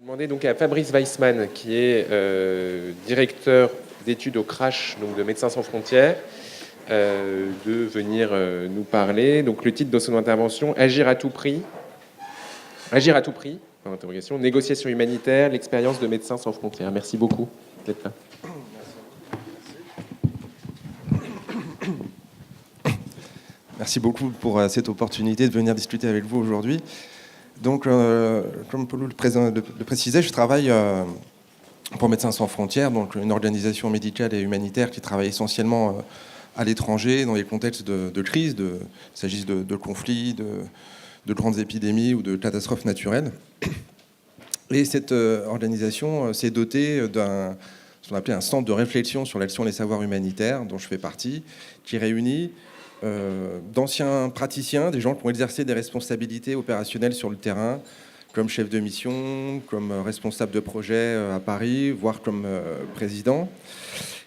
Demander donc à Fabrice Weissman, qui est directeur d'études au CRASH, donc de Médecins sans frontières, de venir nous parler. Donc le titre de son intervention, Agir à tout prix. Agir à tout prix, par interrogation, négociation humanitaire, l'expérience de Médecins sans frontières. Merci beaucoup d'être là. Merci beaucoup pour cette opportunité de venir discuter avec vous aujourd'hui. Donc, comme Paul le précisait, je travaille pour Médecins sans frontières, donc une organisation médicale et humanitaire qui travaille essentiellement à l'étranger, dans les contextes de crise, qu'il s'agisse de conflits, de grandes épidémies ou de catastrophes naturelles. Et cette organisation s'est dotée ce qu'on appelait un centre de réflexion sur l'action des savoirs humanitaires, dont je fais partie, qui réunit d'anciens praticiens, des gens qui ont exercé des responsabilités opérationnelles sur le terrain, comme chef de mission, comme responsable de projet à Paris, voire comme président,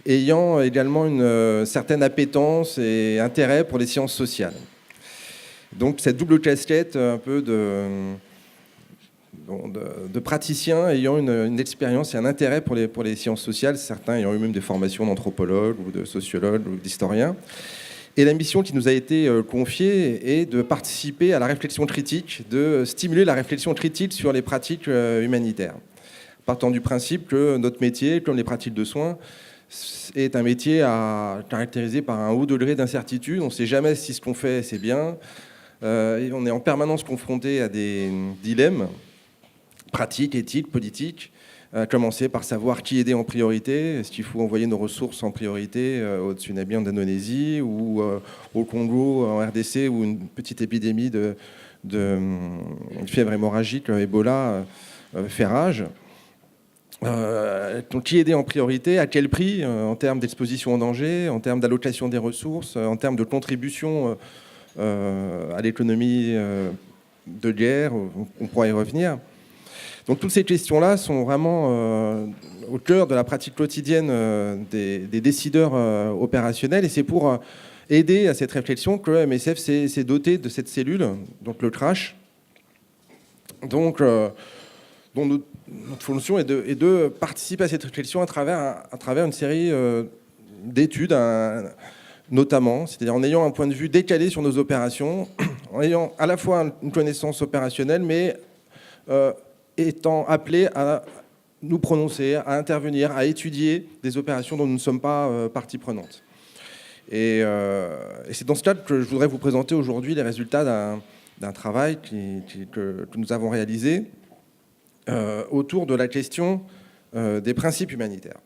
ayant également une certaine appétence et intérêt pour les sciences sociales. Donc cette double casquette un peu de praticiens ayant une expérience et un intérêt pour les sciences sociales, certains ayant eu même des formations d'anthropologues ou de sociologues ou d'historiens. Et la mission qui nous a été confiée est de participer à la réflexion critique, de stimuler la réflexion critique sur les pratiques humanitaires. Partant du principe que notre métier, comme les pratiques de soins, est un métier caractérisé par un haut degré d'incertitude. On ne sait jamais si ce qu'on fait, c'est bien. Et on est en permanence confronté à des dilemmes pratiques, éthiques, politiques. Commencer par savoir qui aider en priorité. Est-ce qu'il faut envoyer nos ressources en priorité au tsunami en Indonésie ou au Congo, en RDC, où une petite épidémie de fièvre hémorragique, Ebola, fait rage. Donc, qui aider en priorité, à quel prix, en termes d'exposition en danger, en termes d'allocation des ressources, en termes de contribution à l'économie de guerre, on pourra y revenir. Donc toutes ces questions-là sont vraiment au cœur de la pratique quotidienne des décideurs opérationnels, et c'est pour aider à cette réflexion que MSF s'est doté de cette cellule, donc le CRASH, donc, dont notre fonction est de participer à cette réflexion à travers une série d'études, notamment, c'est-à-dire en ayant un point de vue décalé sur nos opérations, en ayant à la fois une connaissance opérationnelle, mais étant appelé à nous prononcer, à intervenir, à étudier des opérations dont nous ne sommes pas partie prenante. Et c'est dans ce cadre que je voudrais vous présenter aujourd'hui les résultats d'un travail que nous avons réalisé autour de la question des principes humanitaires.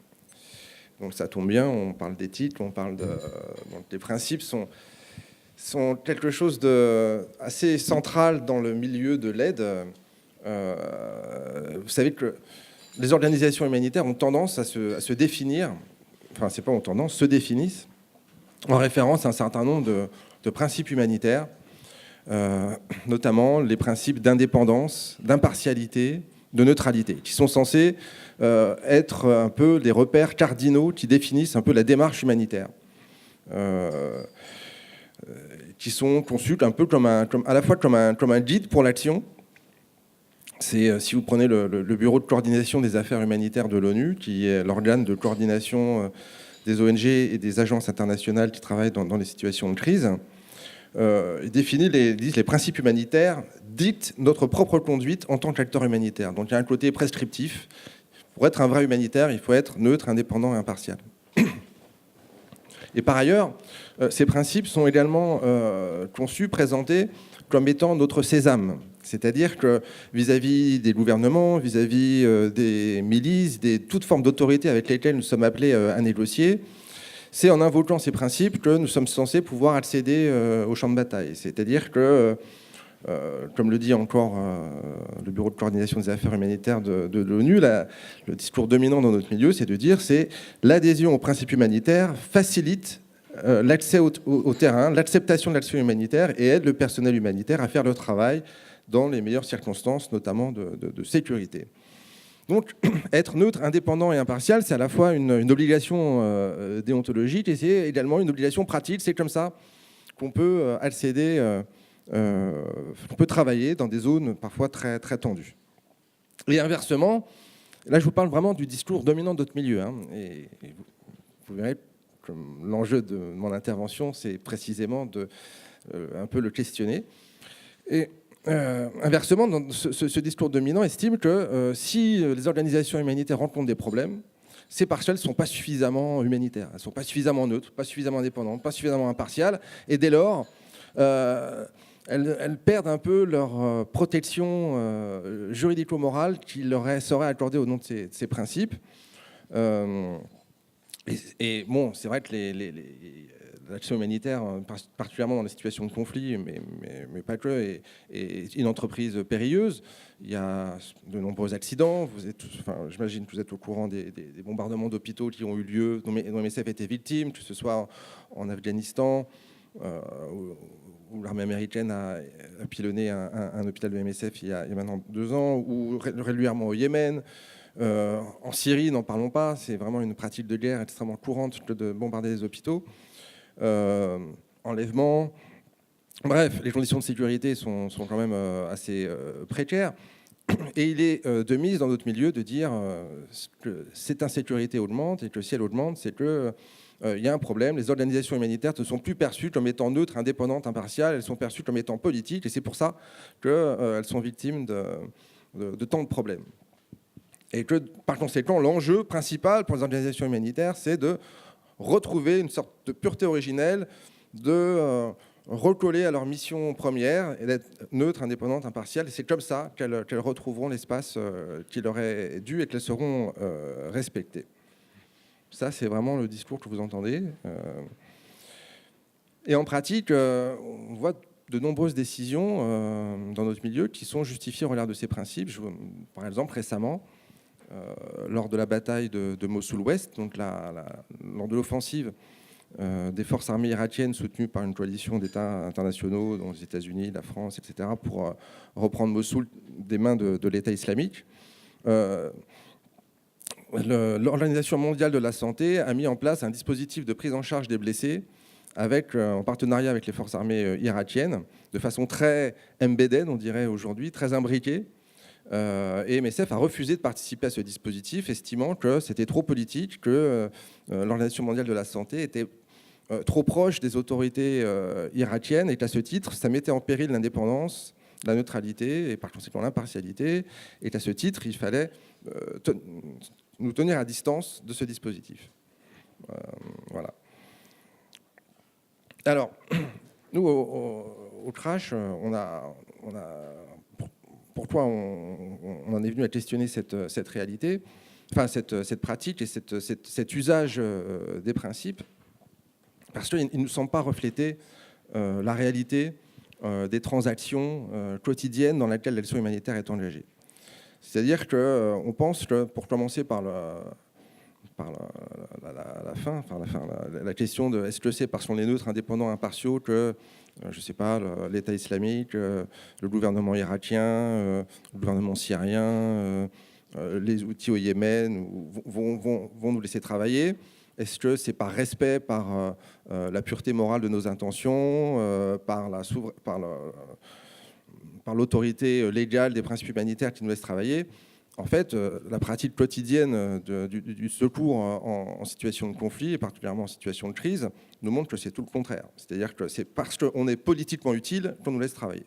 Donc ça tombe bien, on parle d'éthique, on parle donc les principes sont quelque chose d'assez central dans le milieu de l'aide. Vous savez que les organisations humanitaires ont tendance à se définir, enfin c'est pas ont tendance, se définissent en référence à un certain nombre de principes humanitaires, notamment les principes d'indépendance, d'impartialité, de neutralité, qui sont censés être un peu des repères cardinaux qui définissent un peu la démarche humanitaire, qui sont conçus un peu à la fois comme un guide pour l'action. C'est, si vous prenez le Bureau de coordination des affaires humanitaires de l'ONU, qui est l'organe de coordination des ONG et des agences internationales qui travaillent dans les situations de crise, il définit les principes humanitaires, dictent notre propre conduite en tant qu'acteur humanitaire. Donc il y a un côté prescriptif. Pour être un vrai humanitaire, il faut être neutre, indépendant et impartial. Et par ailleurs, ces principes sont également conçus, présentés comme étant notre sésame. C'est-à-dire que vis-à-vis des gouvernements, vis-à-vis des milices, toute forme d'autorité avec lesquelles nous sommes appelés à négocier, c'est en invoquant ces principes que nous sommes censés pouvoir accéder au champ de bataille. C'est-à-dire que, comme le dit encore le Bureau de coordination des affaires humanitaires de l'ONU, le discours dominant dans notre milieu, c'est de dire que l'adhésion aux principes humanitaires facilite l'accès au terrain, l'acceptation de l'action humanitaire et aide le personnel humanitaire à faire le travail dans les meilleures circonstances, notamment de sécurité. Donc, être neutre, indépendant et impartial, c'est à la fois une obligation déontologique et c'est également une obligation pratique. C'est comme ça qu'on peut accéder, qu'on peut travailler dans des zones parfois très, très tendues. Et inversement, là je vous parle vraiment du discours dominant de notre milieu, hein, et vous verrez que l'enjeu de mon intervention, c'est précisément de un peu le questionner. Et inversement, dans ce discours dominant estime que si les organisations humanitaires rencontrent des problèmes, c'est parce qu'elles ne sont pas suffisamment humanitaires, elles ne sont pas suffisamment neutres, pas suffisamment indépendantes, pas suffisamment impartiales, et dès lors, elles perdent un peu leur protection juridico-morale qui leur serait accordée au nom de ces principes. Et bon, c'est vrai que l'action humanitaire, particulièrement dans les situations de conflit, mais pas que, est une entreprise périlleuse. Il y a de nombreux accidents. J'imagine que vous êtes au courant des bombardements d'hôpitaux qui ont eu lieu, dont MSF a été victime, que ce soit en Afghanistan, où l'armée américaine a pilonné un hôpital de MSF il y a maintenant 2 ans, ou régulièrement au Yémen. En Syrie, n'en parlons pas, c'est vraiment une pratique de guerre extrêmement courante que de bombarder les hôpitaux. Enlèvements. Bref, les conditions de sécurité sont quand même assez précaires. Et il est de mise dans notre milieu de dire que cette insécurité augmente, et que si elle augmente, c'est qu'il y a un problème. Les organisations humanitaires ne sont plus perçues comme étant neutres, indépendantes, impartiales, elles sont perçues comme étant politiques, et c'est pour ça qu'elles sont victimes de tant de problèmes. Et que, par conséquent, l'enjeu principal pour les organisations humanitaires, c'est de retrouver une sorte de pureté originelle, de recoller à leur mission première et d'être neutres, indépendantes, impartiales. Et c'est comme ça qu'elles retrouveront l'espace qui leur est dû et qu'elles seront respectées. Ça, c'est vraiment le discours que vous entendez. Et en pratique, on voit de nombreuses décisions dans notre milieu qui sont justifiées au regard de ces principes. Par exemple, récemment, lors de la bataille de Mossoul-Ouest, donc lors de l'offensive des forces armées irakiennes soutenues par une coalition d'États internationaux, dont les États-Unis, la France, etc., pour reprendre Mossoul des mains de l'État islamique. L'Organisation mondiale de la santé a mis en place un dispositif de prise en charge des blessés en partenariat avec les forces armées irakiennes, de façon très embedded, on dirait aujourd'hui, très imbriquée. Et MSF a refusé de participer à ce dispositif, estimant que c'était trop politique, que l'Organisation mondiale de la santé était trop proche des autorités irakiennes, et qu'à ce titre, ça mettait en péril l'indépendance, la neutralité et par conséquent l'impartialité, et qu'à ce titre, il fallait nous tenir à distance de ce dispositif. Voilà. Alors, nous, au Crash, pourquoi on en est venu à questionner cette réalité, enfin cette pratique et cet usage des principes, parce qu'il ne nous semble pas refléter la réalité des transactions quotidiennes dans lesquelles l'action humanitaire est engagée. C'est-à-dire qu'on pense que, pour commencer par la question de est-ce que c'est parce qu'on est neutre, indépendant, impartiaux que, je ne sais pas, l'État islamique, le gouvernement irakien, le gouvernement syrien, les outils au Yémen vont nous laisser travailler? Est-ce que c'est par respect, par la pureté morale de nos intentions, par l'autorité légale des principes humanitaires qui nous laissent travailler? En fait, la pratique quotidienne du secours en situation de conflit, et particulièrement en situation de crise, nous montre que c'est tout le contraire. C'est-à-dire que c'est parce qu'on est politiquement utile qu'on nous laisse travailler.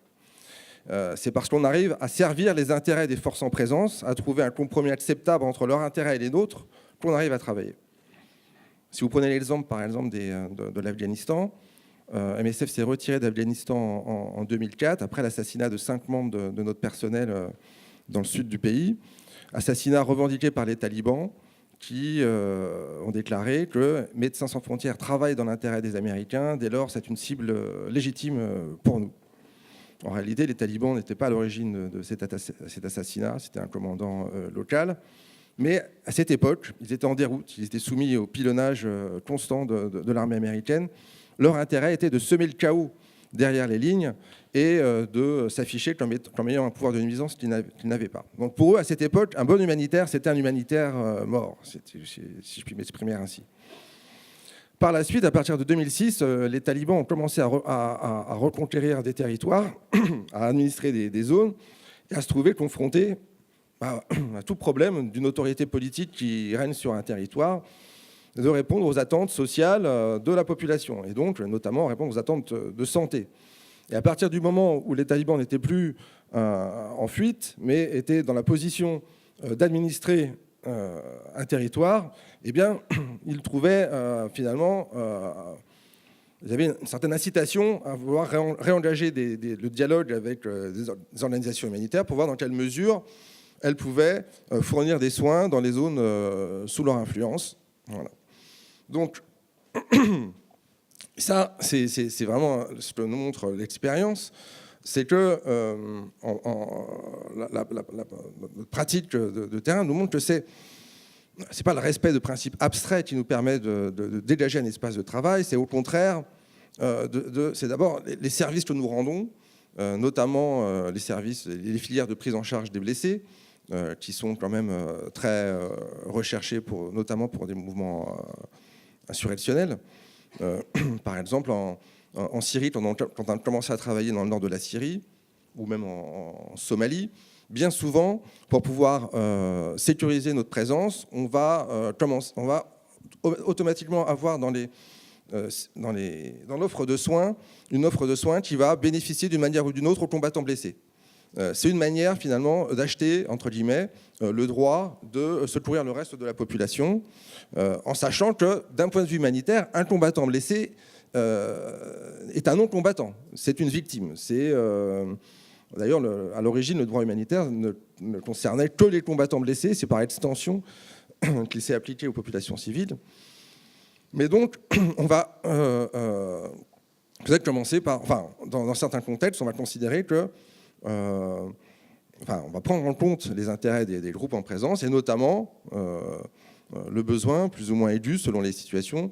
C'est parce qu'on arrive à servir les intérêts des forces en présence, à trouver un compromis acceptable entre leurs intérêts et les nôtres, qu'on arrive à travailler. Si vous prenez l'exemple, par exemple, de l'Afghanistan, MSF s'est retiré d'Afghanistan en 2004, après l'assassinat de 5 membres de notre personnel dans le sud du pays, assassinat revendiqué par les talibans qui ont déclaré que Médecins sans frontières travaille dans l'intérêt des Américains, dès lors c'est une cible légitime pour nous. En réalité, les talibans n'étaient pas à l'origine de cet assassinat, c'était un commandant local, mais à cette époque, ils étaient en déroute, ils étaient soumis au pilonnage constant de l'armée américaine. Leur intérêt était de semer le chaos derrière les lignes et de s'afficher comme ayant un pouvoir de nuisance qu'ils n'avaient pas. Donc pour eux, à cette époque, un bon humanitaire, c'était un humanitaire mort, si je puis m'exprimer ainsi. Par la suite, à partir de 2006, les talibans ont commencé à reconquérir des territoires, à administrer des zones, et à se trouver confrontés à tout problème d'une autorité politique qui règne sur un territoire, de répondre aux attentes sociales de la population, et donc notamment répondre aux attentes de santé. Et à partir du moment où les talibans n'étaient plus en fuite, mais étaient dans la position d'administrer un territoire, eh bien, ils trouvaient finalement... il y avait une certaine incitation à vouloir réengager le dialogue avec des organisations humanitaires pour voir dans quelle mesure elles pouvaient fournir des soins dans les zones sous leur influence. Voilà. Donc, ça, c'est vraiment ce que nous montre l'expérience, c'est que la pratique de terrain nous montre que c'est pas le respect de principes abstraits qui nous permet de dégager un espace de travail, c'est au contraire, c'est d'abord les services que nous rendons, notamment les services, les filières de prise en charge des blessés, qui sont quand même très recherchés, notamment pour des mouvements insurrectionnels. Par exemple, en Syrie, quand on a commencé à travailler dans le nord de la Syrie, ou même en Somalie, bien souvent, pour pouvoir sécuriser notre présence, on va automatiquement avoir dans l'offre de soins, une offre de soins qui va bénéficier d'une manière ou d'une autre aux combattants blessés. C'est une manière finalement d'acheter, entre guillemets, le droit de secourir le reste de la population, en sachant que d'un point de vue humanitaire, un combattant blessé est un non-combattant, c'est une victime. D'ailleurs, à l'origine, le droit humanitaire ne concernait que les combattants blessés, c'est par extension qu'il s'est appliqué aux populations civiles. Mais donc, on va peut-être commencer par... Enfin, dans certains contextes, on va considérer que... on va prendre en compte les intérêts des groupes en présence, et notamment le besoin, plus ou moins aigu, selon les situations,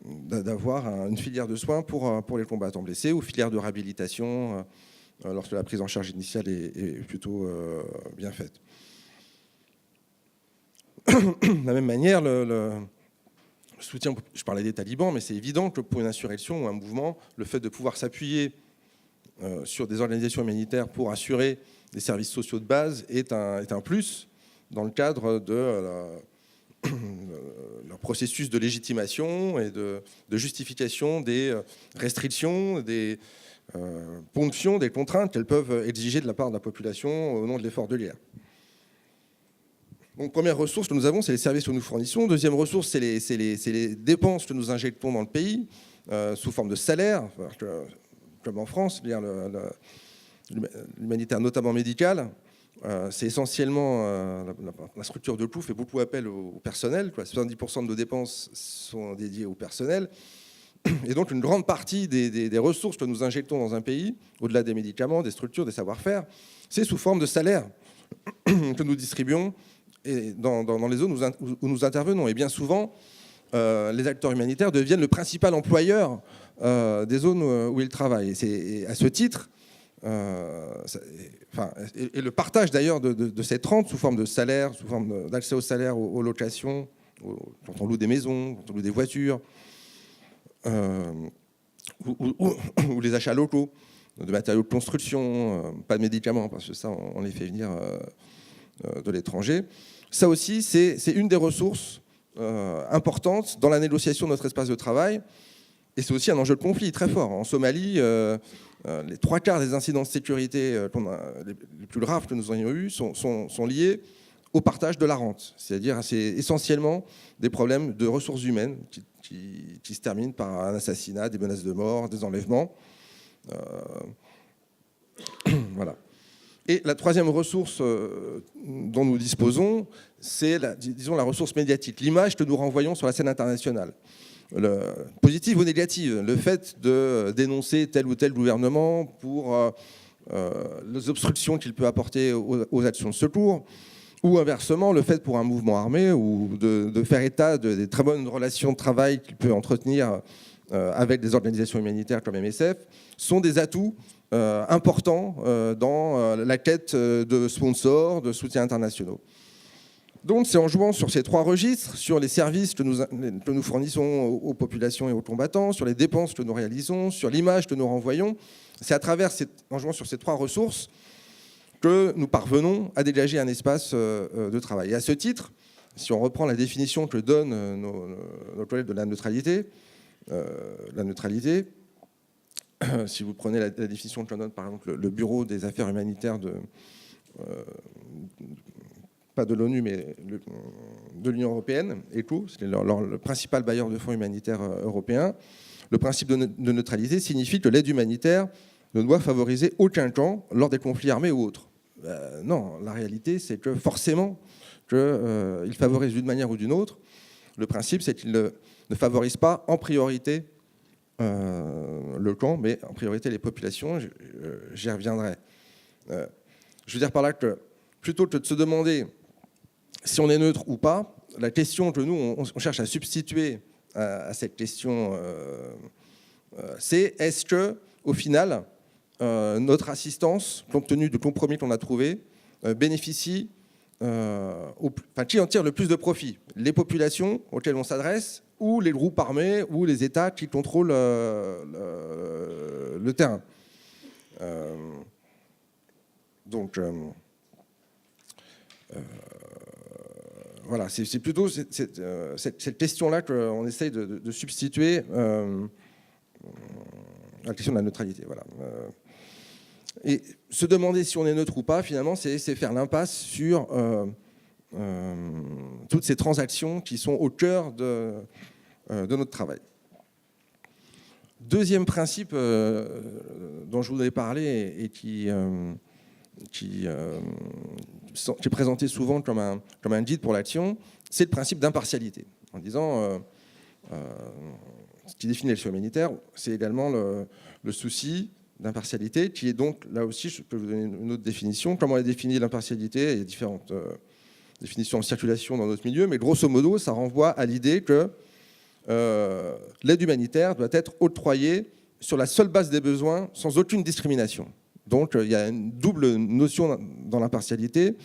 d'avoir une filière de soins pour les combattants blessés, ou filière de réhabilitation lorsque la prise en charge initiale est plutôt bien faite. De la même manière, le soutien, je parlais des talibans, mais c'est évident que pour une insurrection ou un mouvement, le fait de pouvoir s'appuyer sur des organisations humanitaires pour assurer des services sociaux de base est un plus dans le cadre de leur processus de légitimation et de justification des restrictions, des ponctions, des contraintes qu'elles peuvent exiger de la part de la population au nom de l'effort de guerre. Donc, première ressource que nous avons, c'est les services que nous fournissons. Deuxième ressource, c'est les dépenses que nous injectons dans le pays sous forme de salaire, comme en France, l'humanitaire, notamment médical. C'est essentiellement la structure de coût fait beaucoup appel au personnel. 70% de nos dépenses sont dédiées au personnel. Et donc, une grande partie des ressources que nous injectons dans un pays, au-delà des médicaments, des structures, des savoir-faire, c'est sous forme de salaire que nous distribuons et dans les zones où nous intervenons. Et bien souvent, les acteurs humanitaires deviennent le principal employeur des zones où ils travaillent. Et à ce titre, et le partage d'ailleurs de cette rente sous forme de salaire, sous forme d'accès au salaire, aux locations, quand on loue des maisons, quand on loue des voitures, ou les achats locaux, de matériaux de construction, pas de médicaments, parce que ça, on les fait venir de l'étranger. Ça aussi, c'est une des ressources importantes dans la négociation de notre espace de travail. Et c'est aussi un enjeu de conflit très fort. En Somalie, les 3/4 des incidents de sécurité les plus graves que nous ayons eus sont liés au partage de la rente. C'est-à-dire, c'est essentiellement des problèmes de ressources humaines qui se terminent par un assassinat, des menaces de mort, des enlèvements. Voilà. Et la troisième ressource dont nous disposons, c'est la ressource médiatique, l'image que nous renvoyons sur la scène internationale. Positive ou négative, le fait de dénoncer tel ou tel gouvernement pour les obstructions qu'il peut apporter aux actions de secours, ou inversement, le fait pour un mouvement armé ou de faire état des très bonnes relations de travail qu'il peut entretenir avec des organisations humanitaires comme MSF, sont des atouts importants dans la quête de sponsors, de soutiens internationaux. Donc c'est en jouant sur ces trois registres, sur les services que nous fournissons aux populations et aux combattants, sur les dépenses que nous réalisons, sur l'image que nous renvoyons, c'est en jouant sur ces trois ressources que nous parvenons à dégager un espace de travail. Et à ce titre, si on reprend la définition que donnent nos collègues de la neutralité, si vous prenez la définition que donne par exemple le Bureau des affaires humanitaires pas de l'ONU, mais de l'Union européenne, ECHO, c'est le principal bailleur de fonds humanitaires européen, le principe de neutralité signifie que l'aide humanitaire ne doit favoriser aucun camp lors des conflits armés ou autres. Non, la réalité, c'est que forcément, il favorise d'une manière ou d'une autre. Le principe, c'est qu'il ne favorise pas en priorité le camp, mais en priorité les populations. J'y reviendrai. Je veux dire par là que plutôt que de se demander si on est neutre ou pas, la question que nous, on cherche à substituer à cette question, c'est est-ce que, au final, notre assistance, compte tenu du compromis qu'on a trouvé, bénéficie, qui en tire le plus de profit? Les populations auxquelles on s'adresse ou les groupes armés ou les États qui contrôlent le terrain. Voilà, c'est plutôt cette question-là qu'on essaye de substituer à la question de la neutralité. Voilà. Et se demander si on est neutre ou pas, finalement, c'est faire l'impasse sur toutes ces transactions qui sont au cœur de notre travail. Deuxième principe dont je voudrais parler et qui est présenté souvent comme un guide pour l'action, c'est le principe d'impartialité. En disant, ce qui définit l'action humanitaire, c'est également le souci d'impartialité, qui est donc, là aussi, je peux vous donner une autre définition. Comment est définie l'impartialité? Il y a différentes définitions en circulation dans notre milieu, mais grosso modo, ça renvoie à l'idée que l'aide humanitaire doit être octroyée sur la seule base des besoins, sans aucune discrimination. Donc, il y a une double notion dans l'impartialité.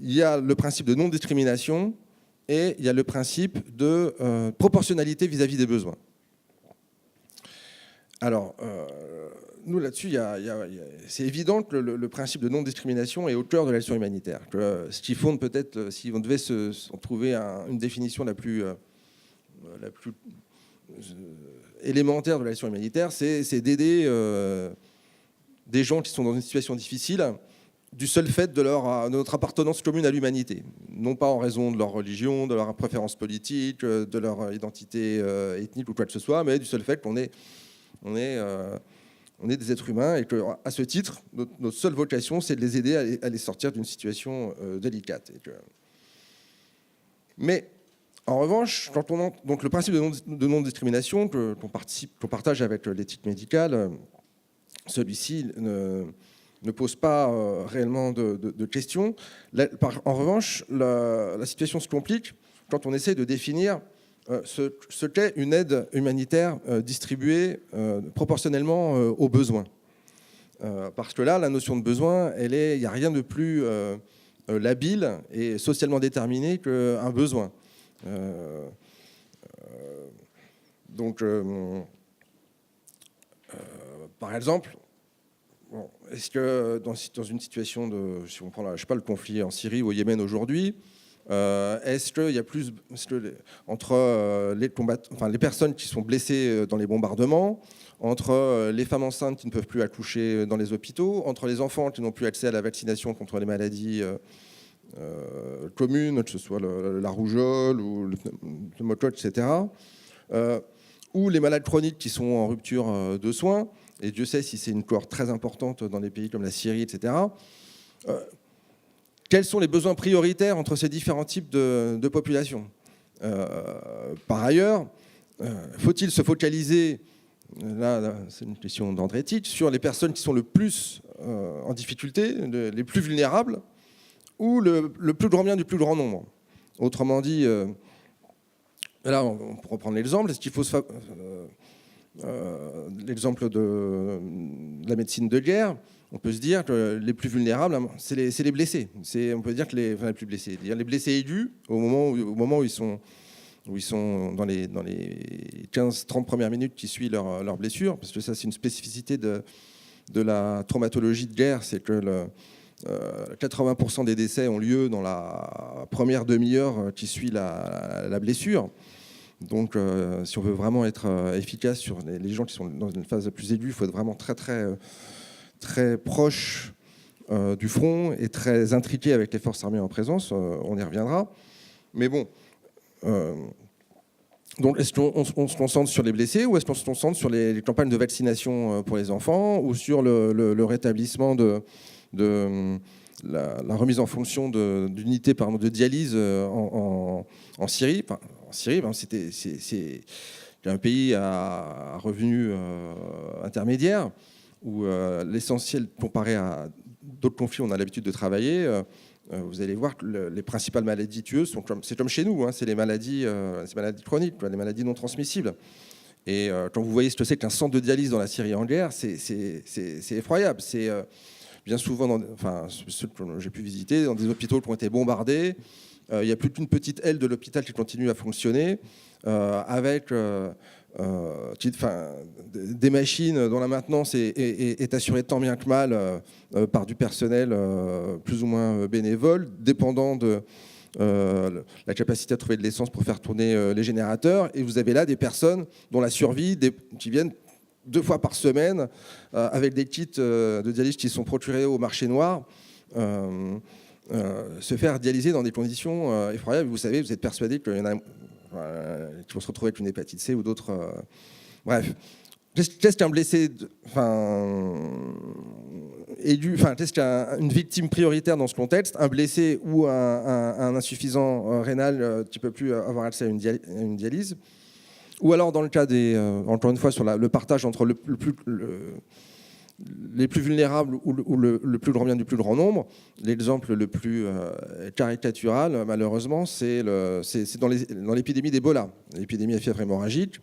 Il y a le principe de non-discrimination et il y a le principe de proportionnalité vis-à-vis des besoins. Alors, nous, là-dessus, c'est évident que le principe de non-discrimination est au cœur de l'action humanitaire. Ce qui fonde peut-être, si on devait se trouver une définition la plus élémentaire de l'action humanitaire, c'est d'aider des gens qui sont dans une situation difficile du seul fait de notre appartenance commune à l'humanité. Non pas en raison de leur religion, de leur préférence politique, de leur identité ethnique ou quoi que ce soit, mais du seul fait qu'on est des êtres humains et qu'à ce titre, notre seule vocation, c'est de les aider à les sortir d'une situation délicate. Mais en revanche, donc le principe de non-discrimination qu'on partage avec l'éthique médicale, celui-ci ne pose pas réellement de questions. En revanche, la situation se complique quand on essaie de définir ce qu'est une aide humanitaire distribuée proportionnellement aux besoins. Parce que là, la notion de besoin, il n'y a rien de plus labile et socialement déterminé qu'un besoin. Par exemple, est-ce que dans une situation si on prend le conflit en Syrie ou au Yémen aujourd'hui, est-ce qu'il y a plus entre les personnes qui sont blessées dans les bombardements, entre les femmes enceintes qui ne peuvent plus accoucher dans les hôpitaux, entre les enfants qui n'ont plus accès à la vaccination contre les maladies communes, que ce soit la rougeole ou le pneumocoque, etc., ou les malades chroniques qui sont en rupture de soins, et Dieu sait si c'est une cohorte très importante dans des pays comme la Syrie, etc. Quels sont les besoins prioritaires entre ces différents types de populations? Par ailleurs, faut-il se focaliser, là c'est une question d'ordre éthique, sur les personnes qui sont le plus en difficulté, les plus vulnérables, ou le plus grand bien du plus grand nombre? Autrement dit, là on pourrait prendre l'exemple, est-ce qu'il faut l'exemple de la médecine de guerre? On peut se dire que les plus vulnérables, c'est les blessés. On peut dire que les plus blessés, les blessés aigus, au moment où ils sont dans les 15-30 premières minutes qui suivent leur blessure, parce que ça, c'est une spécificité de de la traumatologie de guerre, c'est que 80% des décès ont lieu dans la première demi-heure qui suit la blessure. Donc, si on veut vraiment être efficace sur les gens qui sont dans une phase plus aiguë, il faut être vraiment très, très, très proche du front et très intriqué avec les forces armées en présence. On y reviendra. Mais bon, donc est-ce qu'on se concentre sur les blessés ou est-ce qu'on se concentre sur les campagnes de vaccination pour les enfants ou sur le rétablissement de la remise en fonction d'unités de dialyse en Syrie. Enfin, en Syrie, c'est un pays à revenus intermédiaires où l'essentiel, comparé à d'autres conflits où on a l'habitude de travailler, vous allez voir que les principales maladies tueuses, c'est comme chez nous, hein, c'est les maladies chroniques, les maladies non transmissibles. Et quand vous voyez ce que c'est qu'un centre de dialyse dans la Syrie en guerre, c'est effroyable. C'est bien souvent, ceux que j'ai pu visiter, dans des hôpitaux qui ont été bombardés. Il n'y a plus qu'une petite aile de l'hôpital qui continue à fonctionner, avec des machines dont la maintenance est assurée tant bien que mal par du personnel plus ou moins bénévole, dépendant de la capacité à trouver de l'essence pour faire tourner les générateurs. Et vous avez là des personnes dont la survie, qui viennent 2 fois par semaine, avec des kits de dialyse qui sont procurés au marché noir, se faire dialyser dans des conditions effroyables. Vous savez, vous êtes persuadé qu'il y en a qui vont se retrouver avec une hépatite C ou d'autres. Bref. Qu'est-ce qu'un blessé qu'est-ce qu'une victime prioritaire dans ce contexte? Un blessé ou un insuffisant rénal qui ne peut plus avoir accès à une dialyse? Ou alors, dans le cas encore une fois, sur le partage entre les plus vulnérables ou le plus grand bien du plus grand nombre, l'exemple le plus caricatural, malheureusement, c'est dans l'épidémie d'Ebola, l'épidémie à fièvre hémorragique,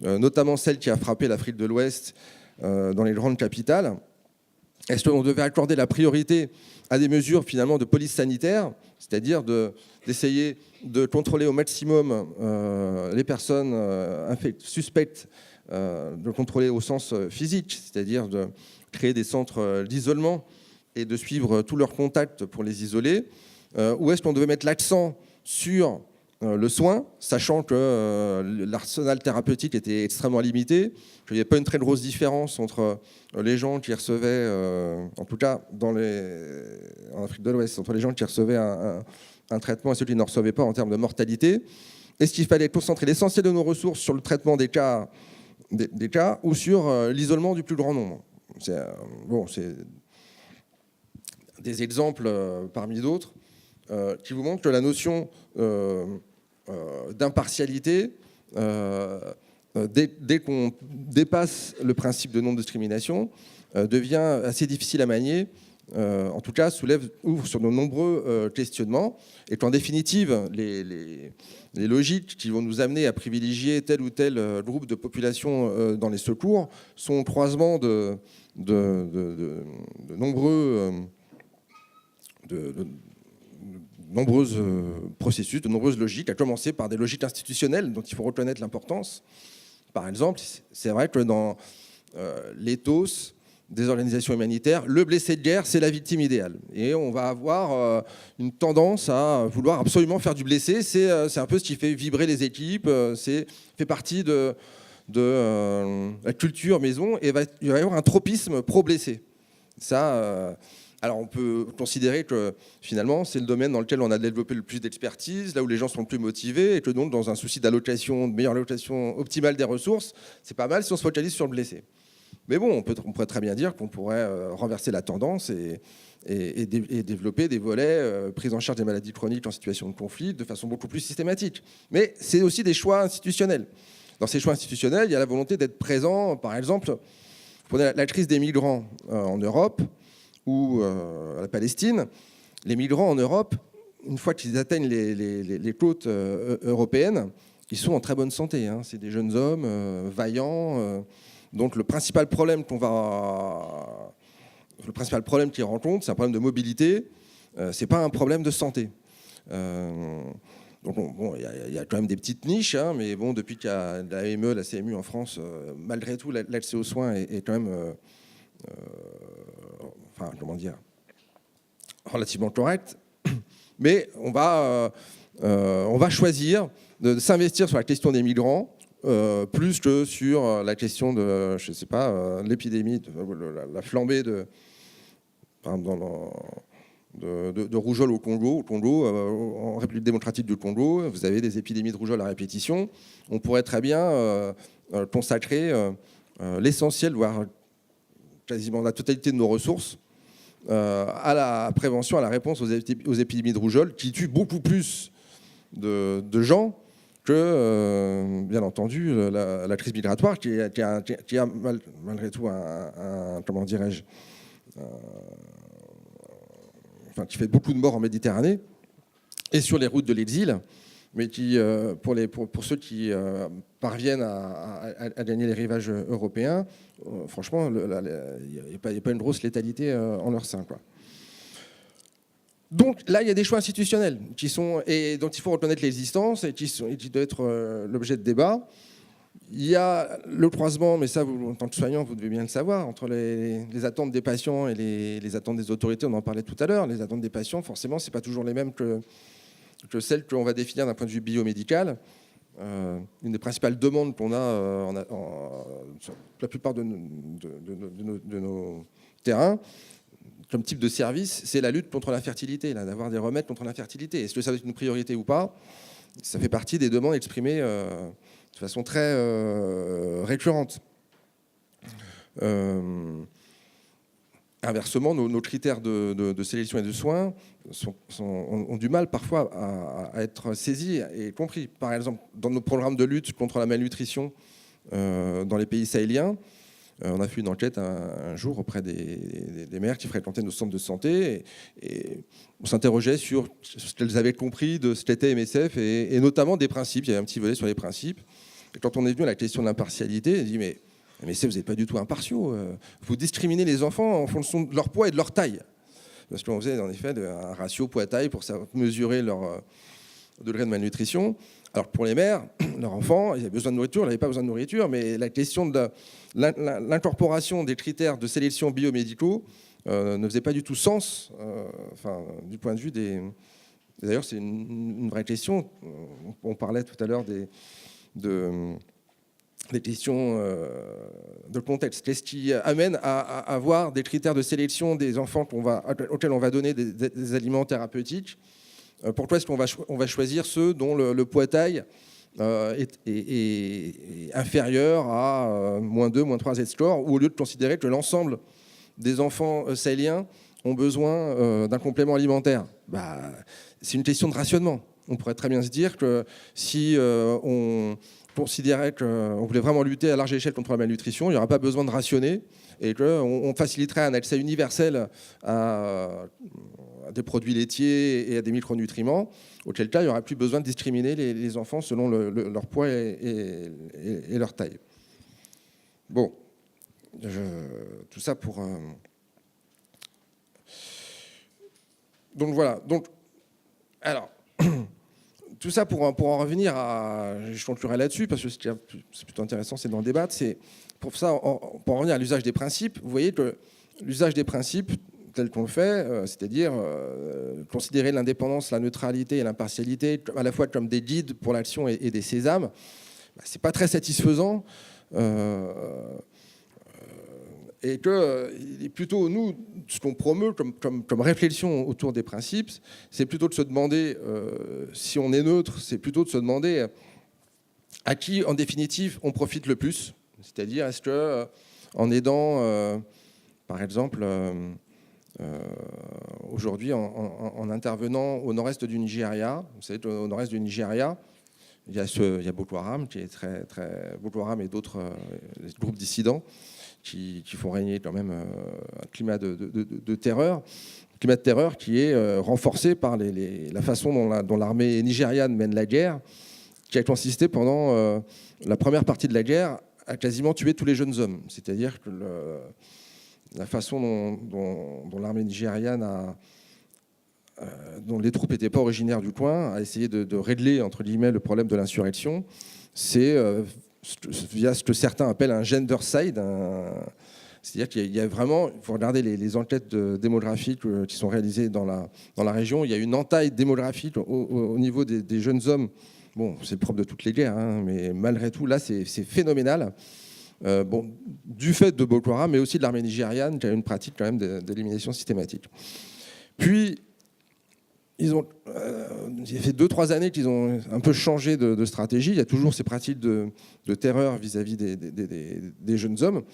notamment celle qui a frappé l'Afrique de l'Ouest dans les grandes capitales. Est-ce qu'on devait accorder la priorité à des mesures finalement de police sanitaire, c'est-à-dire d'essayer de contrôler au maximum les personnes suspectes, de contrôler au sens physique, c'est-à-dire de créer des centres d'isolement et de suivre tous leurs contacts pour les isoler, ou est-ce qu'on devait mettre l'accent sur le soin, sachant que l'arsenal thérapeutique était extrêmement limité, qu'il n'y avait pas une très grosse différence entre les gens qui recevaient, en tout cas en Afrique de l'Ouest, entre les gens qui recevaient un traitement et ceux qui ne recevaient pas en termes de mortalité. Est-ce qu'il fallait concentrer l'essentiel de nos ressources sur le traitement des cas ou sur l'isolement du plus grand nombre? C'est des exemples parmi d'autres qui vous montrent que la notion d'impartialité, dès qu'on dépasse le principe de non-discrimination, devient assez difficile à manier, en tout cas ouvre sur de nombreux questionnements, et qu'en définitive, les logiques qui vont nous amener à privilégier tel ou tel groupe de population dans les secours sont au croisement de nombreux processus, de nombreuses logiques, à commencer par des logiques institutionnelles dont il faut reconnaître l'importance. Par exemple, c'est vrai que dans l'éthos des organisations humanitaires, le blessé de guerre, c'est la victime idéale. Et on va avoir une tendance à vouloir absolument faire du blessé. C'est un peu ce qui fait vibrer les équipes, fait partie de la culture maison, et il va y avoir un tropisme pro-blessé. Ça... Alors on peut considérer que finalement c'est le domaine dans lequel on a développé le plus d'expertise, là où les gens sont le plus motivés, et que donc dans un souci d'allocation, de meilleure allocation optimale des ressources, c'est pas mal si on se focalise sur le blessé. Mais bon, on pourrait très bien dire qu'on pourrait renverser la tendance et développer des volets prise en charge des maladies chroniques en situation de conflit de façon beaucoup plus systématique. Mais c'est aussi des choix institutionnels. Dans ces choix institutionnels, il y a la volonté d'être présent. Par exemple, vous prenez la crise des migrants en Europe, ou à la Palestine, les migrants en Europe, une fois qu'ils atteignent les côtes européennes, ils sont en très bonne santé. Hein. C'est des jeunes hommes vaillants. Donc le principal problème qu'ils rencontrent, c'est un problème de mobilité. C'est pas un problème de santé. Donc bon, il y a quand même des petites niches, hein, mais bon, depuis qu'il y a la AME, la CMU en France, malgré tout, l'accès aux soins est quand même enfin, comment dire, relativement correcte, mais on va choisir de s'investir sur la question des migrants plus que sur la question de, je sais pas, l'épidémie, la flambée de rougeole au Congo. En République démocratique du Congo, vous avez des épidémies de rougeole à répétition. On pourrait très bien consacrer l'essentiel, voire quasiment la totalité de nos ressources à la prévention, à la réponse aux épidémies de rougeole, qui tuent beaucoup plus de gens que, bien entendu, la crise migratoire, qui a malgré tout comment dirais-je, qui fait beaucoup de morts en Méditerranée et sur les routes de l'exil, mais qui, pour ceux qui parviennent à gagner les rivages européens, franchement, il n'y a pas une grosse létalité en leur sein, quoi. Donc là, il y a des choix institutionnels et dont il faut reconnaître l'existence et qui doivent être l'objet de débat. Il y a le croisement, mais ça, en tant que soignant, vous devez bien le savoir, entre les attentes des patients et les attentes des autorités. On en parlait tout à l'heure. Les attentes des patients, forcément, ce n'est pas toujours les mêmes que celles qu'on va définir d'un point de vue biomédical. Une des principales demandes qu'on a sur la plupart de nos terrains, comme type de service, c'est la lutte contre l'infertilité, d'avoir des remèdes contre l'infertilité. Est-ce que ça va être une priorité ou pas? Ça fait partie des demandes exprimées de façon très récurrente. Inversement, nos critères de sélection et de soins ont du mal parfois à être saisis et compris. Par exemple, dans nos programmes de lutte contre la malnutrition dans les pays sahéliens, on a fait une enquête un jour auprès des mères qui fréquentaient nos centres de santé et on s'interrogeait sur ce qu'elles avaient compris de ce qu'était MSF et notamment des principes. Il y avait un petit volet sur les principes. Et quand on est venu à la question de l'impartialité, on dit mais MSF, vous n'êtes pas du tout impartiaux. Vous discriminez les enfants en fonction de leur poids et de leur taille. Parce qu'on faisait en effet un ratio poids-taille pour mesurer leur degré de malnutrition. Alors pour les mères, leurs enfants, ils avaient besoin de nourriture, ils n'avaient pas besoin de nourriture, mais la question de l'incorporation des critères de sélection biomédicaux ne faisait pas du tout sens, du point de vue des... D'ailleurs, c'est une vraie question. On parlait tout à l'heure des questions de contexte. Qu'est-ce qui amène à avoir des critères de sélection des enfants auxquels on va donner des aliments thérapeutiques? Pourquoi est-ce qu'on va choisir ceux dont le poids-taille est inférieur à -2, -3 Z-score, ou au lieu de considérer que l'ensemble des enfants sahéliens ont besoin d'un complément alimentaire? C'est une question de rationnement. On pourrait très bien se dire que si on considérait qu'on voulait vraiment lutter à large échelle contre la malnutrition, il n'y aura pas besoin de rationner et qu'on faciliterait un accès universel à des produits laitiers et à des micronutriments, auquel cas il n'y aura plus besoin de discriminer les enfants selon leur poids et leur taille. Bon, tout ça pour... Donc voilà. Alors, tout ça pour en revenir à... Je conclurai là-dessus, parce que c'est plutôt intéressant, c'est d'en débattre. C'est pour en revenir à l'usage des principes. Vous voyez que l'usage des principes, tel qu'on le fait, c'est-à-dire considérer l'indépendance, la neutralité et l'impartialité à la fois comme des guides pour l'action et des sésames, c'est pas très satisfaisant. Et qu'il est plutôt, nous, ce qu'on promeut comme réflexion autour des principes, c'est plutôt de se demander, si on est neutre, c'est plutôt de se demander à qui, en définitive, on profite le plus. C'est-à-dire, est-ce qu'en aidant, par exemple, aujourd'hui, en intervenant au nord-est du Nigeria, vous savez, au nord-est du Nigeria, il y a Boko Haram, qui est Boko Haram et d'autres groupes dissidents, qui font régner quand même un climat de terreur, qui est renforcé par la façon dont l'armée nigériane mène la guerre, qui a consisté pendant la première partie de la guerre à quasiment tuer tous les jeunes hommes. C'est-à-dire que la façon dont l'armée nigériane dont les troupes n'étaient pas originaires du coin, a essayé de régler, entre guillemets, le problème de l'insurrection, c'est via ce que certains appellent un gendercide, C'est-à-dire qu'il y a vraiment, il faut regarder les enquêtes démographiques qui sont réalisées dans la région, il y a une entaille démographique au niveau des jeunes hommes. Bon, c'est propre de toutes les guerres, hein, mais malgré tout, là, c'est phénoménal. Du fait de Boko Haram, mais aussi de l'armée nigériane, qui a une pratique quand même d'élimination systématique. Puis, il fait 2-3 années qu'ils ont un peu changé de stratégie. Il y a toujours ces pratiques de terreur vis-à-vis des jeunes hommes.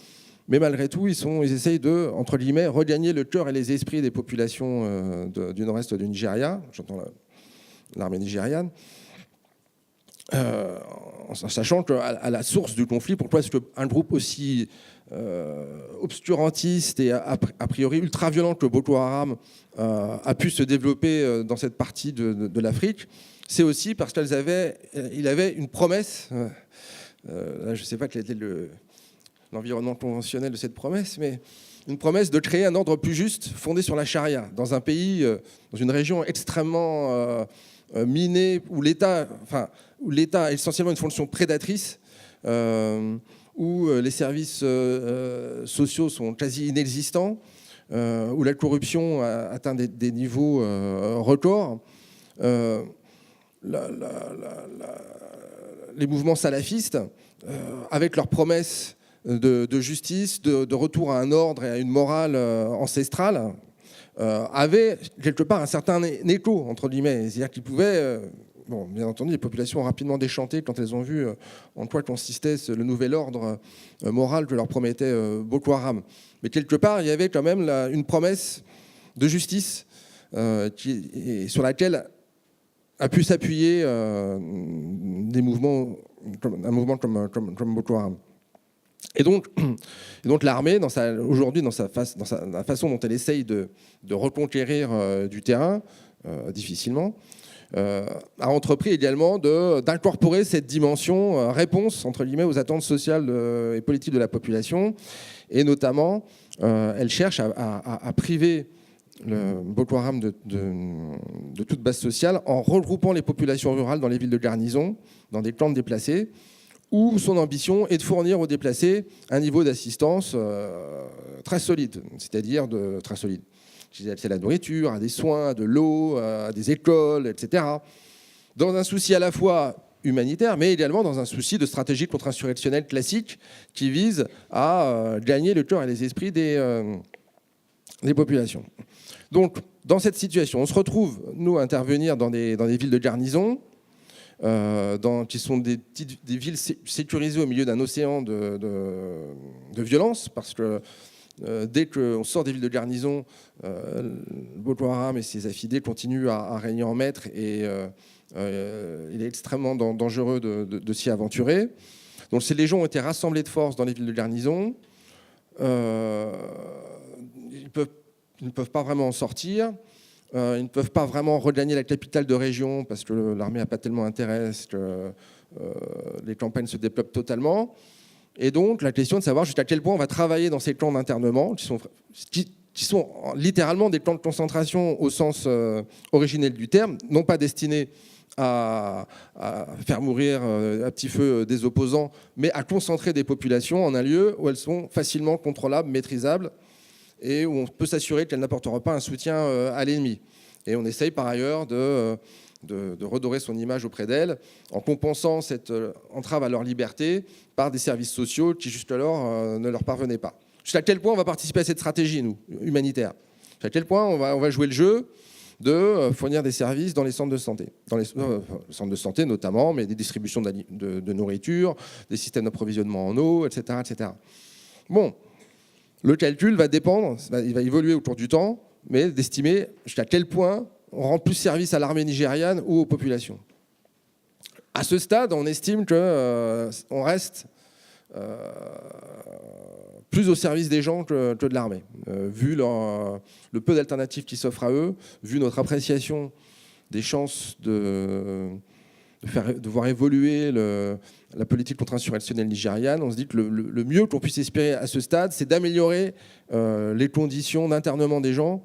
Mais malgré tout, ils essayent de, entre guillemets, regagner le cœur et les esprits des populations du nord-est du Nigeria. J'entends l'armée nigériane. En sachant qu'à la source du conflit, pourquoi est-ce qu'un groupe aussi obscurantiste et a priori ultra-violent que Boko Haram a pu se développer dans cette partie de l'Afrique, c'est aussi parce qu'il avait une promesse. Là, je ne sais pas quel était l'environnement conventionnel de cette promesse, mais une promesse de créer un ordre plus juste fondé sur la charia, dans un pays, dans une région extrêmement minée, où l'État a essentiellement une fonction prédatrice, où les services sociaux sont quasi inexistants, où la corruption atteint des niveaux records. Les mouvements salafistes, avec leurs promesses de justice, de retour à un ordre et à une morale ancestrale, avaient quelque part un certain écho, entre guillemets. C'est-à-dire qu'ils pouvaient... Bon, bien entendu, les populations ont rapidement déchanté quand elles ont vu en quoi consistait le nouvel ordre moral que leur promettait Boko Haram. Mais quelque part, il y avait quand même une promesse de justice sur laquelle a pu s'appuyer un mouvement comme Boko Haram. Et donc l'armée, aujourd'hui, dans la façon dont elle essaye de reconquérir du terrain, difficilement, a entrepris également d'incorporer cette dimension réponse, entre guillemets, aux attentes sociales et politiques de la population. Et notamment, elle cherche à priver le Boko Haram de toute base sociale en regroupant les populations rurales dans les villes de garnison, dans des camps de déplacés, où son ambition est de fournir aux déplacés un niveau d'assistance très solide, c'est-à-dire très solide. C'est à la nourriture, à des soins, à de l'eau, à des écoles, etc. Dans un souci à la fois humanitaire, mais également dans un souci de stratégie contre-insurrectionnelle classique qui vise à gagner le cœur et les esprits des populations. Donc, dans cette situation, on se retrouve, nous, à intervenir dans des villes de garnison, qui sont des villes sécurisées au milieu d'un océan de violence, parce que dès qu'on sort des villes de garnison, Boko Haram et ses affidés continuent à régner en maître et il est extrêmement dangereux de s'y aventurer. Donc ces légions ont été rassemblées de force dans les villes de garnison. Ils ne peuvent pas vraiment en sortir. Ils ne peuvent pas vraiment regagner la capitale de région parce que l'armée n'a pas tellement intérêt que les campagnes se développent totalement. Et donc, la question de savoir jusqu'à quel point on va travailler dans ces camps d'internement, qui sont littéralement des camps de concentration au sens originel du terme, non pas destinés à faire mourir à petit feu des opposants, mais à concentrer des populations en un lieu où elles sont facilement contrôlables, maîtrisables, et où on peut s'assurer qu'elles n'apporteront pas un soutien à l'ennemi. Et on essaye par ailleurs de redorer son image auprès d'elles en compensant cette entrave à leur liberté par des services sociaux qui jusqu'alors ne leur parvenaient pas. Jusqu'à quel point on va participer à cette stratégie, nous, humanitaire? Jusqu'à quel point on va jouer le jeu de fournir des services dans les centres de santé, dans les centres de santé notamment, mais des distributions de nourriture, des systèmes d'approvisionnement en eau, etc., etc. Bon, le calcul va dépendre, il va évoluer au cours du temps, mais d'estimer jusqu'à quel point on rend plus service à l'armée nigériane ou aux populations. À ce stade, on estime qu'on reste plus au service des gens que de l'armée. Vu le peu d'alternatives qui s'offrent à eux, vu notre appréciation des chances de voir évoluer la politique contre-insurrectionnelle nigériane, on se dit que le mieux qu'on puisse espérer à ce stade, c'est d'améliorer les conditions d'internement des gens,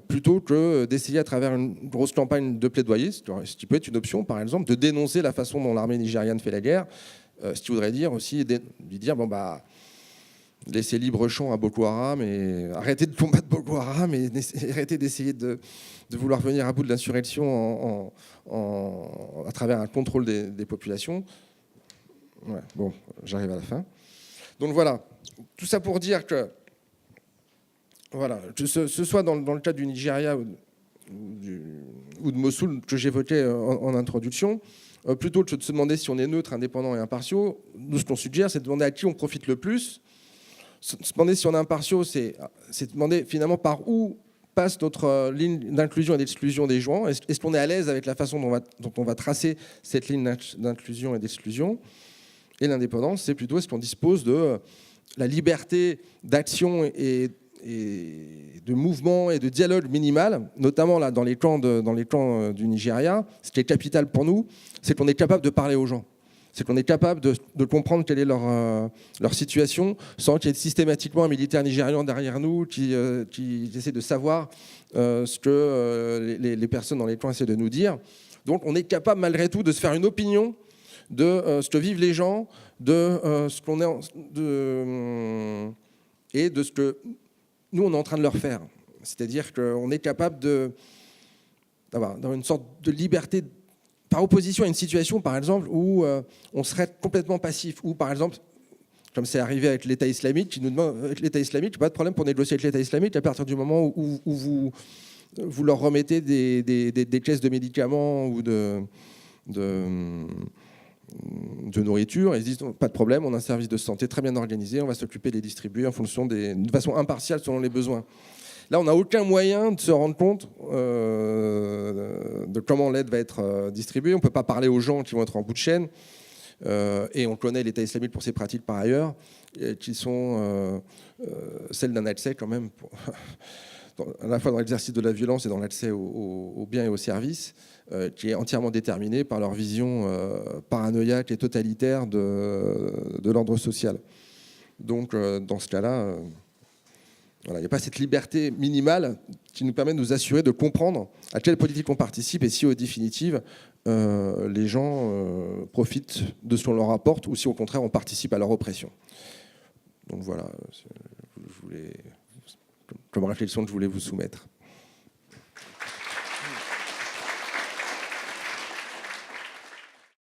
plutôt que d'essayer à travers une grosse campagne de plaidoyer, ce qui peut être une option par exemple, de dénoncer la façon dont l'armée nigériane fait la guerre, ce qui voudrait dire aussi lui dire bon bah laisser libre champ à Boko Haram et arrêter de combattre Boko Haram et arrêter d'essayer de vouloir venir à bout de l'insurrection à travers un contrôle des populations. Ouais, bon, j'arrive à la fin. Donc voilà, tout ça pour dire que, voilà, que ce soit dans le cas du Nigeria ou de Mossoul que j'évoquais en introduction, plutôt que de se demander si on est neutre, indépendant et impartiaux, nous ce qu'on suggère, c'est de demander à qui on profite le plus. Se demander si on est impartiaux, c'est demander finalement par où passe notre ligne d'inclusion et d'exclusion des gens. Est-ce qu'on est à l'aise avec la façon dont on va tracer cette ligne d'inclusion et d'exclusion? Et l'indépendance, c'est plutôt est-ce qu'on dispose de la liberté d'action et de mouvement et de dialogue minimal, notamment là, dans les camps du Nigeria. Ce qui est capital pour nous, c'est qu'on est capable de parler aux gens. C'est qu'on est capable de comprendre quelle est leur situation sans qu'il y ait systématiquement un militaire nigérian derrière nous qui essaie de savoir ce que les personnes dans les camps essaient de nous dire. Donc on est capable malgré tout de se faire une opinion de ce que vivent les gens, de ce qu'on est et de ce que nous on est en train de leur faire. C'est-à-dire qu'on est capable d'avoir une sorte de liberté par opposition à une situation, par exemple, où on serait complètement passif, ou par exemple, comme c'est arrivé avec l'État islamique, qui nous demande, avec l'État islamique, pas de problème pour négocier avec l'État islamique à partir du moment où vous leur remettez des caisses de médicaments ou de nourriture, et ils se disent pas de problème, on a un service de santé très bien organisé, on va s'occuper de les distribuer en fonction de façon impartiale selon les besoins. Là, on n'a aucun moyen de se rendre compte de comment l'aide va être distribuée. On ne peut pas parler aux gens qui vont être en bout de chaîne. Et on connaît l'État islamique pour ses pratiques par ailleurs, qui sont celles d'un accès quand même, à la fois dans l'exercice de la violence et dans l'accès aux biens et aux services, qui est entièrement déterminé par leur vision paranoïaque et totalitaire de l'ordre social. Donc, dans ce cas-là... Voilà, il n'y a pas cette liberté minimale qui nous permet de nous assurer de comprendre à quelle politique on participe et si, au définitive, les gens profitent de ce qu'on leur apporte ou si, au contraire, on participe à leur oppression. Donc voilà, comme réflexion que je voulais vous soumettre.